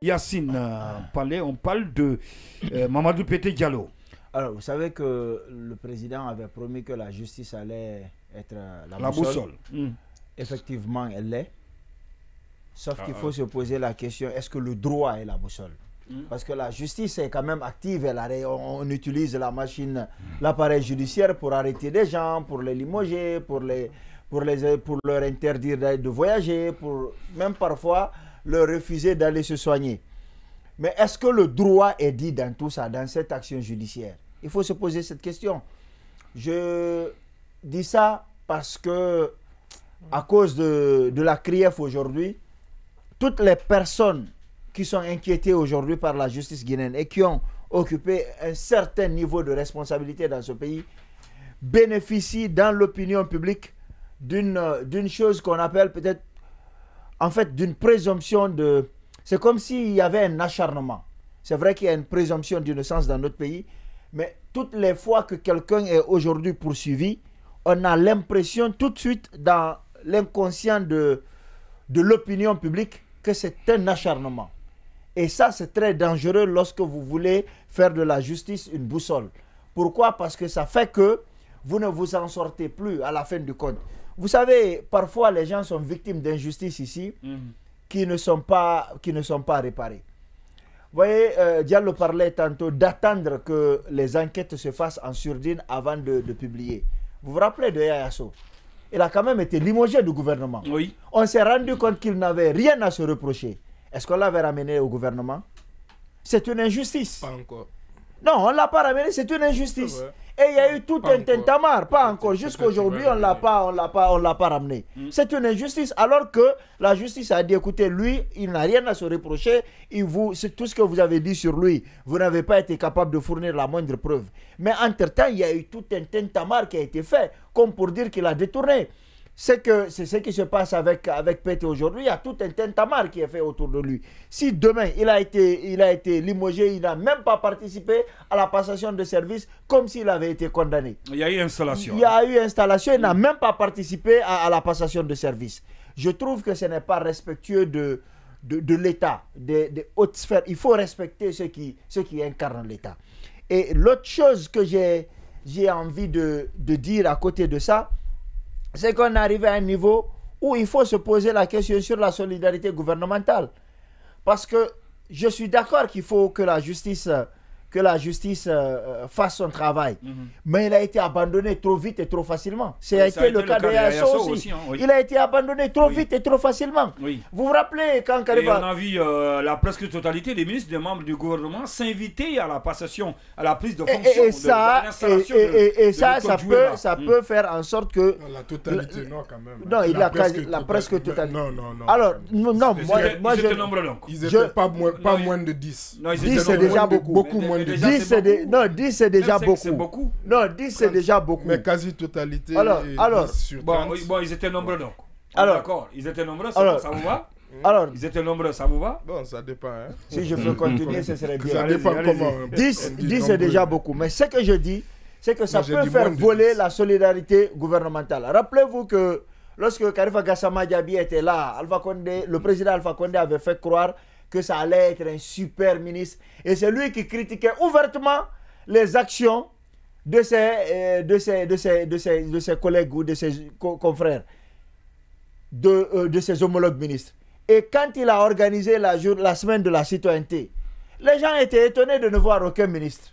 Yacine, on parle de Mamadou Pété Diallo. Alors, vous savez que le président avait promis que la justice allait être la boussole. Effectivement, elle l'est. Sauf qu'il faut se poser la question, est-ce que le droit est la boussole? Parce que la justice est quand même active. On utilise la machine, l'appareil judiciaire pour arrêter des gens, pour les limoger, pour leur interdire de voyager, pour même parfois leur refuser d'aller se soigner. Mais est-ce que le droit est dit dans tout ça, dans cette action judiciaire? Il faut se poser cette question. Je dis ça parce que, à cause de la CRIEF aujourd'hui, toutes les personnes qui sont inquiétées aujourd'hui par la justice guinéenne et qui ont occupé un certain niveau de responsabilité dans ce pays bénéficient dans l'opinion publique d'une chose qu'on appelle peut-être, en fait, d'une présomption de... C'est comme s'il y avait un acharnement. C'est vrai qu'il y a une présomption d'innocence dans notre pays, mais toutes les fois que quelqu'un est aujourd'hui poursuivi, on a l'impression tout de suite dans l'inconscient de l'opinion publique que c'est un acharnement. Et ça, c'est très dangereux lorsque vous voulez faire de la justice une boussole. Pourquoi? Parce que ça fait que vous ne vous en sortez plus à la fin du compte. Vous savez, parfois les gens sont victimes d'injustices ici qui ne sont pas réparées. Vous voyez, Diallo parlait tantôt d'attendre que les enquêtes se fassent en surdine avant de publier. Vous vous rappelez de Yaya Sow? Il a quand même été limogé du gouvernement. Oui. On s'est rendu compte qu'il n'avait rien à se reprocher. Est-ce qu'on l'avait ramené au gouvernement? C'est une injustice. Pas encore. Non, on ne l'a pas ramené, c'est une injustice. Et il y a eu tout un tintamarre, pas encore. Jusqu'à aujourd'hui, on ne l'a pas ramené. C'est une injustice, alors que la justice a dit, écoutez, lui, il n'a rien à se reprocher. C'est tout ce que vous avez dit sur lui. Vous n'avez pas été capable de fournir la moindre preuve. Mais entre-temps, il y a eu tout un tintamarre qui a été fait, comme pour dire qu'il a détourné. C'est ce qui se passe avec Pété aujourd'hui. Il y a tout un tintamarre qui est fait autour de lui. Si demain, il a été limogé, il n'a même pas participé à la passation de service comme s'il avait été condamné. Il y a eu installation. Il y a eu installation, il n'a même pas participé à la passation de service. Je trouve que ce n'est pas respectueux de l'État, des hautes sphères. Il faut respecter ceux qui incarnent l'État. Et l'autre chose que j'ai envie de dire à côté de ça, c'est qu'on est arrivé à un niveau où il faut se poser la question sur la solidarité gouvernementale. Parce que je suis d'accord qu'il faut que la justice fasse son travail. Mais il a été abandonné trop vite et trop facilement. Ça a été le cas de Yaya Sow aussi. Il a été abandonné trop vite et trop facilement. Oui. Vous vous rappelez quand Karifa... Et on a vu la presque totalité des ministres, des membres du gouvernement s'inviter à la passation, à la prise de fonction. Et ça peut faire en sorte que... La totalité, non, quand même. Non, il a la presque totalité. Non. Alors, non, moi ils étaient nombreux donc. Ils n'étaient pas moins de 10. 10, c'est déjà beaucoup. Beaucoup moins. 10 c'est déjà beaucoup. Non, 10 c'est déjà beaucoup. Mais quasi-totalité. Alors, bon, ils étaient nombreux donc. Alors, d'accord, ils étaient nombreux, ça vous va? Alors, ils étaient nombreux, ça vous va? Bon, ça dépend. Hein. Si je peux continuer, ce serait bien. Ça dépend comment. 10 c'est déjà beaucoup. Mais ce que je dis, c'est que ça peut faire voler la solidarité gouvernementale. Rappelez-vous que lorsque Karifa Gassama Diaby était là, le président Alpha Condé avait fait croire que ça allait être un super ministre. Et c'est lui qui critiquait ouvertement les actions de ses collègues ou de ses confrères, de ses homologues ministres. Et quand il a organisé la semaine de la citoyenneté, les gens étaient étonnés de ne voir aucun ministre.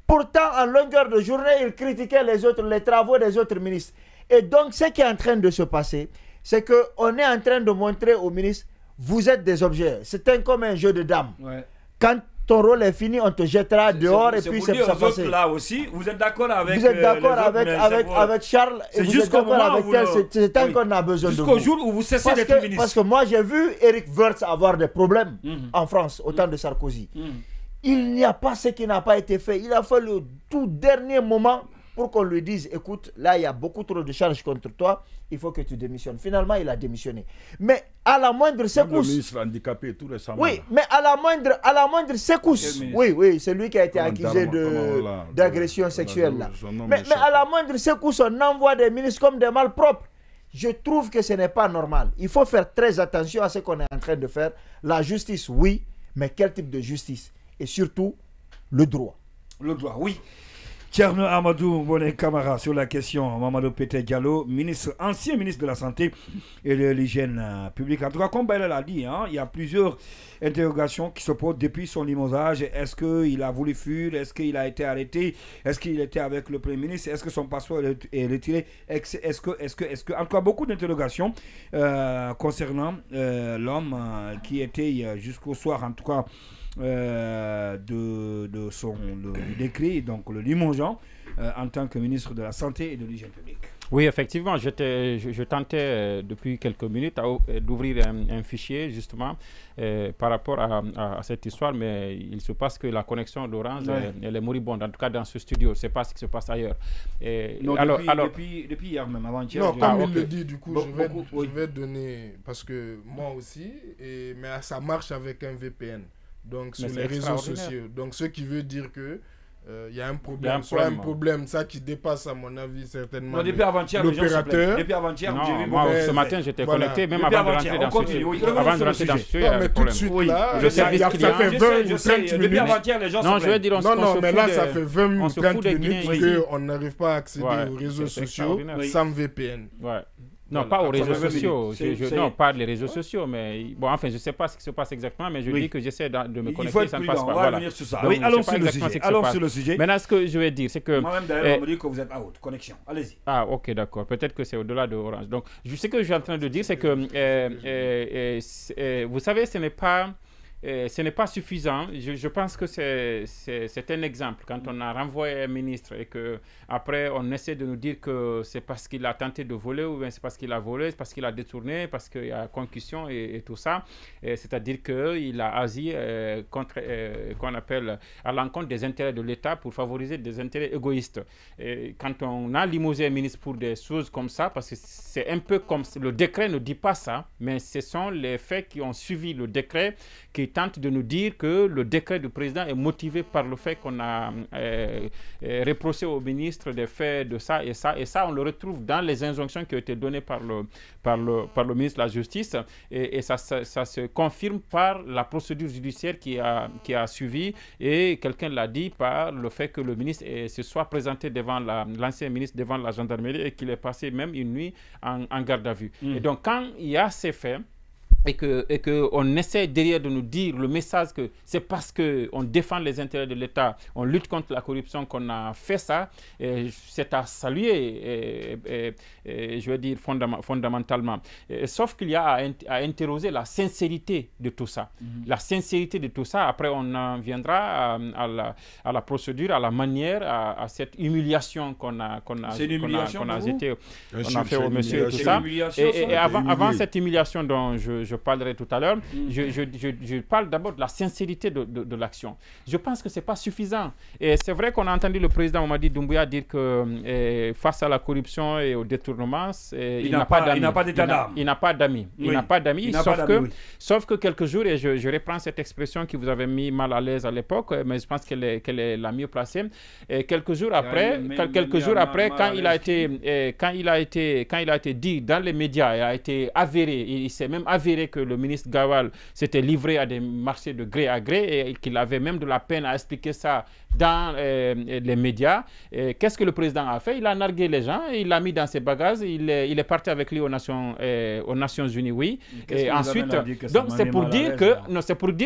Pourtant, en longueur de journée, il critiquait les travaux des autres ministres. Et donc, ce qui est en train de se passer, c'est qu'on est en train de montrer aux ministres, vous êtes des objets. C'est comme un jeu de dames. Ouais. Quand ton rôle est fini, on te jettera dehors et puis c'est ça passé. Là aussi, vous êtes d'accord avec Vous êtes d'accord avec Charles et vous êtes d'accord avec tel, c'est tant qu'on a besoin de vous. Jusqu'au jour où vous cessez d'être ministre. Parce que moi, j'ai vu Eric Woerth avoir des problèmes en France au temps de Sarkozy. Il n'y a pas ce qui n'a pas été fait. Il a fallu le tout dernier moment pour qu'on lui dise, écoute, là, il y a beaucoup trop de charges contre toi, il faut que tu démissionnes. Finalement, il a démissionné. Mais à la moindre secousse... Le ministre handicapé tout récemment. Oui, mais à la moindre secousse... Oui, c'est lui qui a été accusé d'agression sexuelle. Là. Mais à la moindre secousse, on envoie des ministres comme des malpropres Je trouve que ce n'est pas normal. Il faut faire très attention à ce qu'on est en train de faire. La justice, oui, mais quel type de justice? Et surtout, le droit. Le droit, oui. Thierno Amadou Boné Camara sur la question, Mamadou Pété Diallo, ancien ministre de la Santé et de l'Hygiène publique. En tout cas, comme Baïla l'a dit, il y a plusieurs interrogations qui se posent depuis son limogeage. Est-ce qu'il a voulu fuir? Est-ce qu'il a été arrêté? Est-ce qu'il était avec le Premier ministre? Est-ce que son passeport est retiré? Est-ce que... En tout cas, beaucoup d'interrogations concernant l'homme qui était jusqu'au soir, en tout cas, de son décret, donc le limogeant en tant que ministre de la Santé et de l'Hygiène publique. Oui, effectivement, je tentais depuis quelques minutes d'ouvrir un fichier justement par rapport à cette histoire, mais il se passe que la connexion d'Orange, elle est moribonde, en tout cas dans ce studio. Je ne sais pas ce qui se passe ailleurs. Non, depuis hier même, avant-hier. Non, comme il le dit, du coup, je vais donner, parce que moi aussi, mais ça marche avec un VPN. Donc sur les réseaux sociaux. Donc ce qui veut dire que il y a un problème, un problème, ça qui dépasse à mon avis certainement l'opérateur. Depuis avant-hier, moi ce matin j'étais connecté, même avant de rentrer dans ce studio. Avant de rentrer dans ce studio, il y a un tout de suite là, ça fait 20 ou 30 minutes. Depuis avant-hier, les gens non, je veux dire, non, mais là ça fait 20 ou 30 minutes qu'on n'arrive pas à accéder aux réseaux sociaux sans VPN. Non, pas aux réseaux sociaux. Non, pas les réseaux sociaux, mais bon, enfin, je ne sais pas ce qui se passe exactement, mais je dis que j'essaie de me connecter, ça ne passe pas. On va revenir sur ça. Oui, allons sur le sujet. Maintenant, ce que je vais dire, c'est que... Moi-même, d'ailleurs, on me dit que vous êtes à haute connexion. Allez-y. Ah, ok, d'accord. Peut-être que c'est au-delà de Orange. Donc, ce que je suis en train de dire, c'est que, vous savez, ce n'est pas suffisant. Je pense que c'est un exemple. Quand on a renvoyé un ministre et qu'après on essaie de nous dire que c'est parce qu'il a tenté de voler ou bien c'est parce qu'il a volé, c'est parce qu'il a détourné, parce qu'il y a concussion et tout ça. C'est-à-dire qu'il a agi qu'on appelle à l'encontre des intérêts de l'État pour favoriser des intérêts égoïstes. Et quand on a limogé un ministre pour des choses comme ça, parce que c'est un peu comme le décret ne dit pas ça, mais ce sont les faits qui ont suivi le décret qui tente de nous dire que le décret du président est motivé par le fait qu'on a reproché au ministre des faits de ça et ça. Et ça, on le retrouve dans les injonctions qui ont été données par le ministre de la Justice. Et ça se confirme par la procédure judiciaire qui a suivi. Et quelqu'un l'a dit par le fait que le ministre se soit présenté devant l'ancien ministre devant la gendarmerie et qu'il est passé même une nuit en garde à vue. Et donc, quand il y a ces faits, et qu'on essaie derrière de nous dire le message que c'est parce qu'on défend les intérêts de l'État, on lutte contre la corruption qu'on a fait ça, c'est à saluer, je veux dire fondamentalement. Sauf qu'il y a à interroger la sincérité de tout ça. La sincérité de tout ça, après on en viendra à la procédure, à la manière, à cette humiliation qu'on a fait au monsieur et tout ça. Et avant cette humiliation dont je parlerai tout à l'heure, je parle d'abord de la sincérité de l'action. Je pense que ce n'est pas suffisant. Et c'est vrai qu'on a entendu le président Mamadi Doumbouya dire que face à la corruption et au détournement, il n'a pas d'état d'âme. Il n'a pas d'amis. Il n'a pas d'amis, sauf que quelques jours, et je reprends cette expression qui vous avait mis mal à l'aise à l'époque, mais je pense qu'elle est la mieux placée. Et quelques jours après, quand il a été dit dans les médias, il a été avéré, il s'est même avéré que le ministre Gawal s'était livré à des marchés de gré à gré et qu'il avait même de la peine à expliquer ça dans les médias. Qu'est-ce que le président a fait? Il a nargué les gens, il l'a mis dans ses bagages, il est parti avec lui aux Nations Unies, oui. Et ensuite, donc c'est pour dire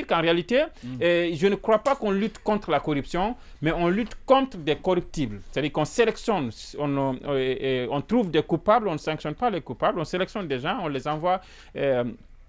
qu'en réalité, je ne crois pas qu'on lutte contre la corruption, mais on lutte contre des corruptibles. C'est-à-dire qu'on sélectionne, on trouve des coupables, on ne sanctionne pas les coupables, on sélectionne des gens, on les envoie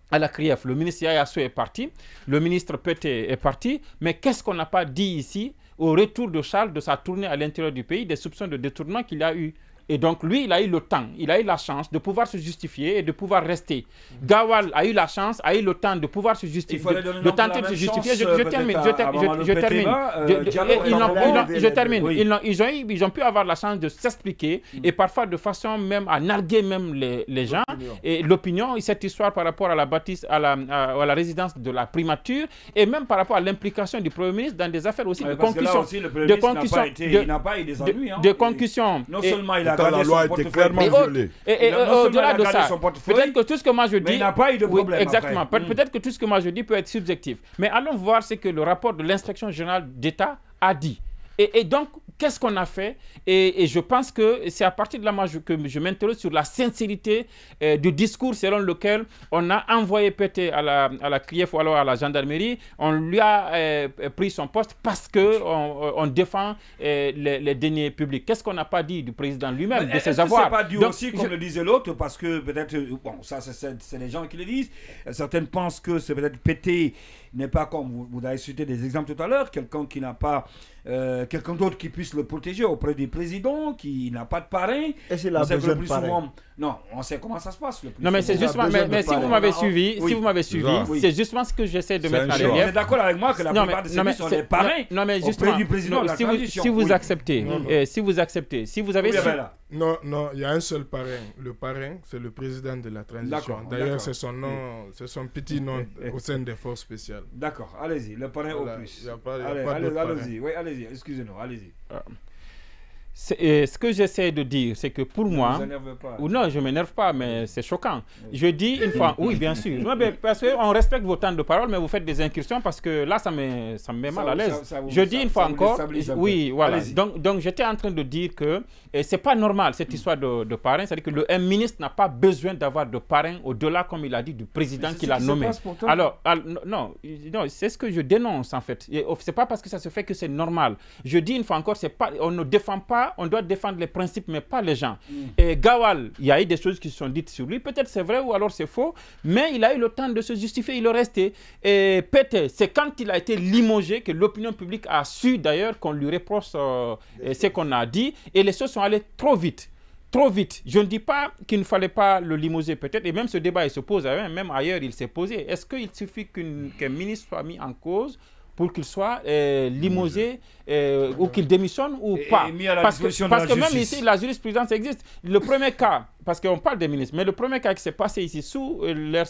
à la CRIEF. Le ministre Yaya Sow est parti, le ministre Pété est parti, mais qu'est-ce qu'on n'a pas dit ici au retour de Charles de sa tournée à l'intérieur du pays, des soupçons de détournement qu'il a eu? Et donc, lui, il a eu le temps, il a eu la chance de pouvoir se justifier et de pouvoir rester. Gawal a eu la chance, a eu le temps de pouvoir se justifier, de tenter de se justifier. Je termine. Ils ont pu avoir la chance de s'expliquer et parfois de façon même à narguer même les gens. Et l'opinion, cette histoire par rapport à la bâtisse, à la résidence de la primature et même par rapport à l'implication du Premier ministre dans des affaires aussi de concussion. Il n'a pas eu des ennuis. De concussion. Non seulement il a pourtant la loi a été clairement violée. Et au-delà de ça, peut-être que tout ce que moi je dis... Mais il n'a pas eu de problème. Exactement. Peut-être que tout ce que moi je dis peut être subjectif. Mais allons voir ce que le rapport de l'inspection générale d'État a dit. Et donc, qu'est-ce qu'on a fait? Et je pense que c'est à partir de là que je m'interroge sur la sincérité du discours selon lequel on a envoyé Pété à la CRIEF ou alors à la gendarmerie. On lui a pris son poste parce qu'on défend les deniers publics. Qu'est-ce qu'on n'a pas dit du président lui-même, de ses avoirs? C'est pas dû aussi, comme le disait l'autre, parce que peut-être, bon, ça c'est les gens qui le disent. Certaines pensent que c'est peut-être Pété n'est pas comme, vous avez cité des exemples tout à l'heure, quelqu'un qui n'a pas... quelqu'un d'autre qui puisse le protéger auprès du président, qui n'a pas de parrain. Et c'est la besoin de parrain. Non, on sait comment ça se passe. Non, mais c'est justement, mais si vous m'avez suivi, c'est justement ce que j'essaie de mettre en relief. Vous êtes d'accord avec moi que la plupart de ces ministres sont des parrains auprès du président de la transition. Si vous acceptez, si vous avez... Non, il y a un seul parrain. Le parrain, c'est le président de la transition. D'ailleurs, c'est son nom, c'est son petit nom au sein des forces spéciales. D'accord, allez-y, le parrain au plus. Allez-y, oui, allez-y, excusez-nous, allez-y. Ce que j'essaie de dire, c'est que pour moi... Ou non, je ne m'énerve pas, mais c'est choquant. Je dis une fois... Oui, bien sûr. Non, parce qu'on respecte vos temps de parole, mais vous faites des incursions parce que là, ça me met mal à l'aise. Je dis une fois encore... Oui, voilà. Donc j'étais en train de dire que ce n'est pas normal, cette histoire de parrain. C'est-à-dire que un ministre n'a pas besoin d'avoir de parrain au-delà, comme il a dit, du président qu'il a nommé. Alors, non, c'est ce que je dénonce, en fait. Ce n'est pas parce que ça se fait que c'est normal. Je dis une fois encore, on ne défend pas, on doit défendre les principes, mais pas les gens. Et Gawal, il y a eu des choses qui se sont dites sur lui. Peut-être c'est vrai ou alors c'est faux, mais il a eu le temps de se justifier, il est resté. Et Pété, c'est quand il a été limogé que l'opinion publique a su d'ailleurs qu'on lui reproche ce qu'on a dit. Et les choses sont allées trop vite. Trop vite. Je ne dis pas qu'il ne fallait pas le limoger peut-être, et même ce débat il se pose, même ailleurs il s'est posé. Est-ce qu'il suffit qu'un ministre soit mis en cause pour qu'il soit limogé ou qu'il démissionne ou pas? Parce que même ici, la jurisprudence existe. Le premier cas, parce qu'on parle des ministres, mais le premier cas qui s'est passé ici sous le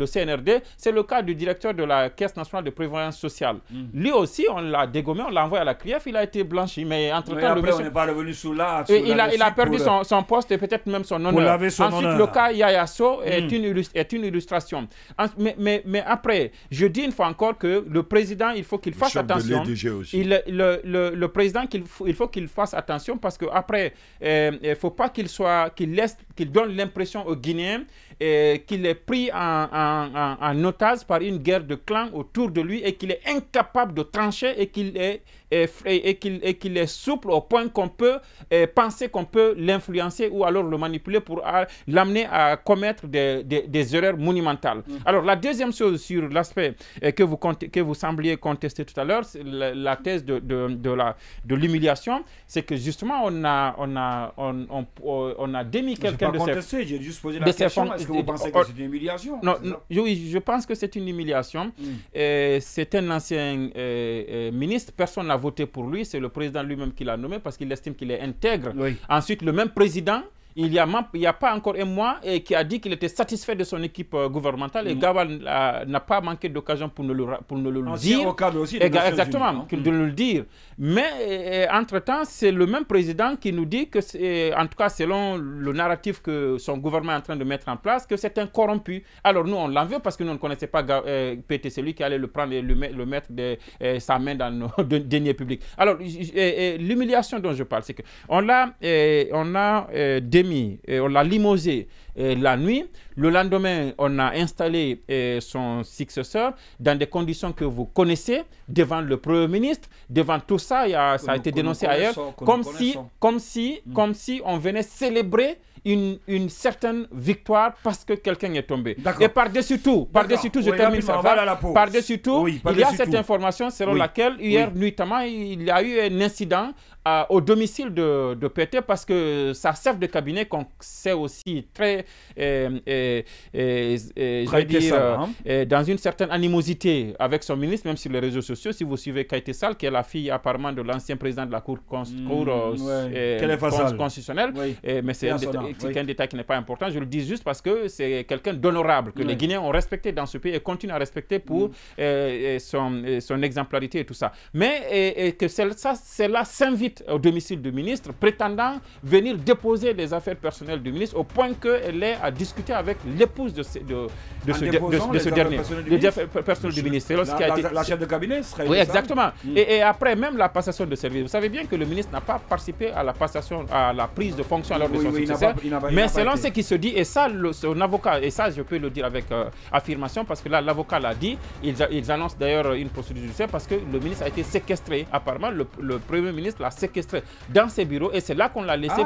CNRD, c'est le cas du directeur de la Caisse nationale de prévoyance sociale. Lui aussi, on l'a dégommé, on l'a envoyé à la CRIEF, il a été blanchi. Mais entre-temps, on n'est pas revenu sous là. Il a perdu son poste et peut-être même son honneur. Ensuite, le cas Yaya Sow est une illustration. Mais après, je dis une fois encore que le président, il faut qu'il fasse attention. Le président, il faut qu'il fasse attention parce qu'après, il ne faut pas qu'il donne l'impression aux Guinéens qu'il est pris en otage par une guerre de clans autour de lui et qu'il est incapable de trancher et qu'il est souple au point qu'on peut penser qu'on peut l'influencer ou alors le manipuler pour l'amener à commettre des erreurs monumentales. Alors la deuxième chose sur l'aspect que vous sembliez contester tout à l'heure, la thèse de l'humiliation, c'est que justement on a démis quelqu'un de ses... J'ai juste posé la question. Est-ce que vous pensez que c'est une humiliation? Non, oui, je pense que c'est une humiliation. C'est un ancien ministre, personne n'a voté pour lui, c'est le président lui-même qui l'a nommé parce qu'il estime qu'il est intègre. Oui. Ensuite, le même président, il y a pas encore un mois, qui a dit qu'il était satisfait de son équipe gouvernementale et Gawal n'a pas manqué d'occasion pour ne le dire. Au cadre aussi exactement, de le dire. Mais entre-temps, c'est le même président qui nous dit que, en tout cas selon le narratif que son gouvernement est en train de mettre en place, que c'est un corrompu. Alors nous, on l'en veut parce que nous ne connaissait pas Pété, c'est lui qui allait le prendre et le mettre sa main dans nos deniers publics. Alors, l'humiliation dont je parle, c'est qu'on l'a on l'a limogé la nuit. Le lendemain, on a installé son successeur dans des conditions que vous connaissez, devant le Premier ministre, devant tout ça, ça a été dénoncé ailleurs, comme si on venait célébrer une certaine victoire parce que quelqu'un est tombé. Et par-dessus tout, je termine ça. Par-dessus tout, il y a cette information selon laquelle hier nuitamment, il y a eu un incident au domicile de Pété parce que sa chef de cabinet, qu'on sait aussi très, dans une certaine animosité avec son ministre, même sur les réseaux sociaux, si vous suivez Kaïté Sall, qui est la fille apparemment de l'ancien président de la Cour constitutionnelle, mais c'est un détail qui n'est pas important, je le dis juste parce que c'est quelqu'un d'honorable, que les Guinéens ont respecté dans ce pays et continuent à respecter pour son exemplarité et tout ça. Mais que cela s'invite visite au domicile du ministre, prétendant venir déposer les affaires personnelles du ministre, au point qu'elle est à discuter avec l'épouse de ce dernier, les affaires personnelles du ministre. La chef de cabinet serait... Oui, exactement. Et après, même la passation de service. Vous savez bien que le ministre n'a pas participé à la passation, à la prise de fonction lors de son successeur. Mais selon ce qui se dit, et ça, son avocat, et ça, je peux le dire avec affirmation, parce que là, l'avocat l'a dit, ils annoncent d'ailleurs une procédure judiciaire parce que le ministre a été séquestré. Apparemment, le Premier ministre l'a séquestré dans ses bureaux et c'est là qu'on l'a laissé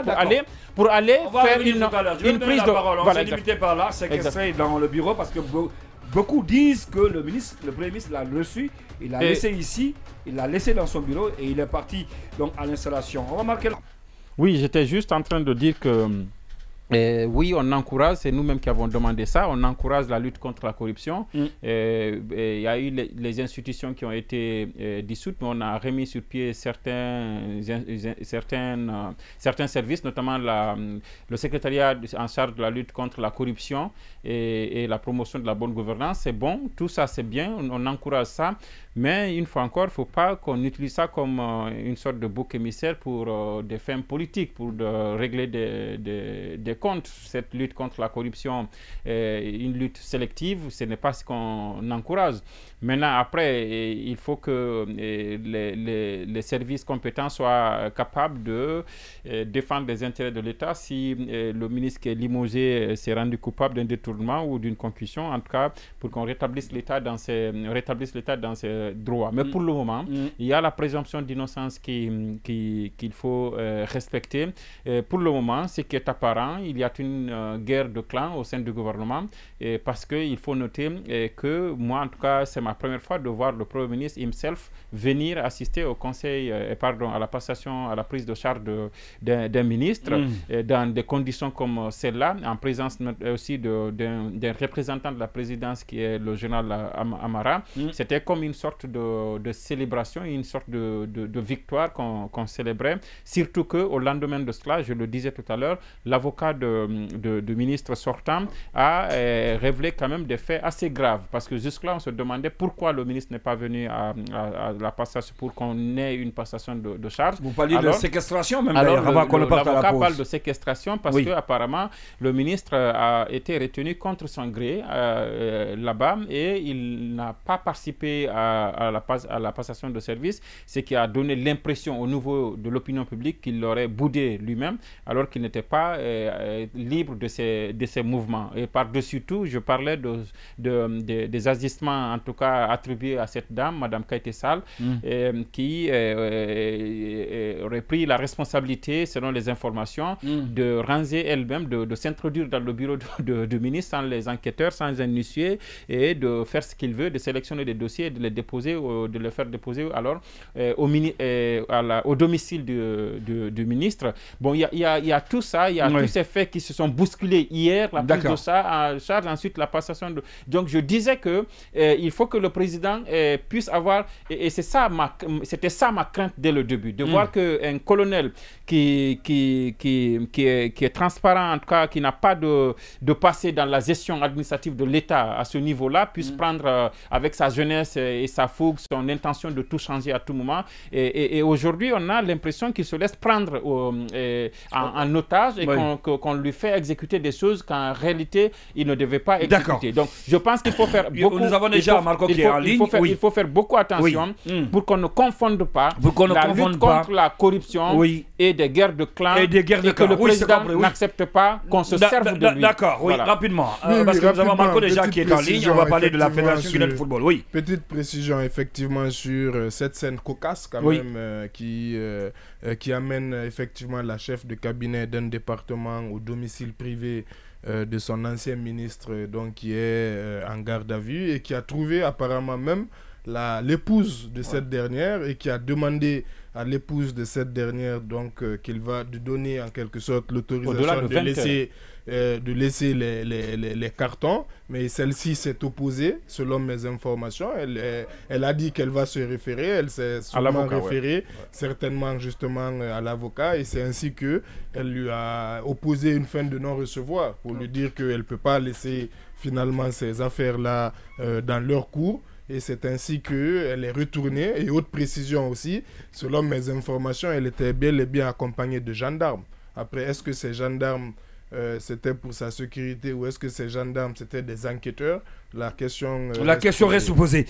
pour aller faire une prise de... On s'est limité par là, séquestré dans le bureau parce que beaucoup disent que le Premier ministre l'a reçu, il l'a laissé ici, il l'a laissé dans son bureau et il est parti donc à l'installation. On va marquer là. Oui, j'étais juste en train de dire que oui, on encourage, c'est nous-mêmes qui avons demandé ça, on encourage la lutte contre la corruption. Il y a eu les institutions qui ont été dissoutes, mais on a remis sur pied certains services, notamment le secrétariat en charge de la lutte contre la corruption et la promotion de la bonne gouvernance. C'est bon, tout ça c'est bien, on encourage ça, mais une fois encore, il ne faut pas qu'on utilise ça comme une sorte de bouc émissaire pour des fins politiques, pour régler des compte. Cette lutte contre la corruption est une lutte sélective, ce n'est pas ce qu'on encourage. Maintenant, après, il faut que les services compétents soient capables de défendre les intérêts de l'État. Si le ministre qui est limogé s'est rendu coupable d'un détournement ou d'une concussion, en tout cas, pour qu'on rétablisse l'État dans ses droits. Mais pour le moment, il y a la présomption d'innocence qu'il faut respecter. Pour le moment, ce qui est apparent, il y a une guerre de clans au sein du gouvernement parce qu'il faut noter que moi, en tout cas, c'est ma première fois de voir le Premier ministre himself venir assister au conseil, à la passation, à la prise de charge d'un ministre dans des conditions comme celle-là, en présence aussi d'un représentant de la présidence qui est le général Amara. C'était comme une sorte de célébration, une sorte de victoire qu'on célébrait, surtout qu'au lendemain de cela, je le disais tout à l'heure, l'avocat du ministre sortant a révélé quand même des faits assez graves, parce que jusque-là, on se demandait pourquoi le ministre n'est pas venu à la passation, pour qu'on ait une passation de charge. Vous parliez de séquestration même d'ailleurs, avant qu'on ne parte à la pause. L'avocat parle de séquestration parce qu'apparemment, le ministre a été retenu contre son gré là-bas et il n'a pas participé à la passation de service, ce qui a donné l'impression au niveau de l'opinion publique qu'il l'aurait boudé lui-même, alors qu'il n'était pas libre de ses mouvements. Et par-dessus tout, je parlais des agissements, en tout cas attribués à cette dame, Mme Kaïté Sall, qui aurait pris la responsabilité, selon les informations, de ranger elle-même, de s'introduire dans le bureau du ministre sans les enquêteurs, sans un huissier, et de faire ce qu'il veut, de sélectionner des dossiers et de les déposer, de les faire déposer alors au domicile du ministre. Bon, il y a tout ça, il y a tous ces faits qui se sont bousculés hier, la prise de ça en charge, ensuite la passation de... Donc je disais que il faut que le président puisse avoir, et c'était ça ma crainte dès le début, de voir qu'un colonel qui est transparent, en tout cas qui n'a pas de passé dans la gestion administrative de l'État à ce niveau-là, puisse prendre avec sa jeunesse et sa fougue, son intention de tout changer à tout moment. Et aujourd'hui, on a l'impression qu'il se laisse prendre en otage et qu'on lui fait exécuter des choses qu'en réalité, il ne devait pas exécuter. Donc, je pense qu'il faut faire beaucoup... Nous avons déjà Marco qui est en ligne. Il faut faire beaucoup attention pour qu'on ne confonde pas la lutte contre la corruption et des guerres de clans et que le président n'accepte pas qu'on se serve de lui. D'accord, rapidement. Parce que nous avons Marco déjà qui est en ligne. On va parler de la Fédération guinéenne de football. Oui. Petite précision, effectivement, sur cette scène cocasse, quand même, qui amène effectivement la chef de cabinet d'un département au domicile privé de son ancien ministre, donc qui est en garde à vue et qui a trouvé apparemment même l'épouse de cette dernière et qui a demandé à l'épouse de cette dernière donc qu'il va lui donner en quelque sorte l'autorisation de laisser les cartons, mais celle-ci s'est opposée selon mes informations. Elle a dit qu'elle va se référer, elle s'est sûrement référée certainement justement à l'avocat, et c'est ainsi que elle lui a opposé une fin de non-recevoir pour lui dire qu'elle ne peut pas laisser finalement ces affaires-là dans leur cours, Et c'est ainsi qu'elle est retournée. Et autre précision aussi, selon mes informations, elle était bel et bien accompagnée de gendarmes. Après, est-ce que ces gendarmes, c'était pour sa sécurité ou est-ce que ces gendarmes, c'était des enquêteurs? La question reste posée.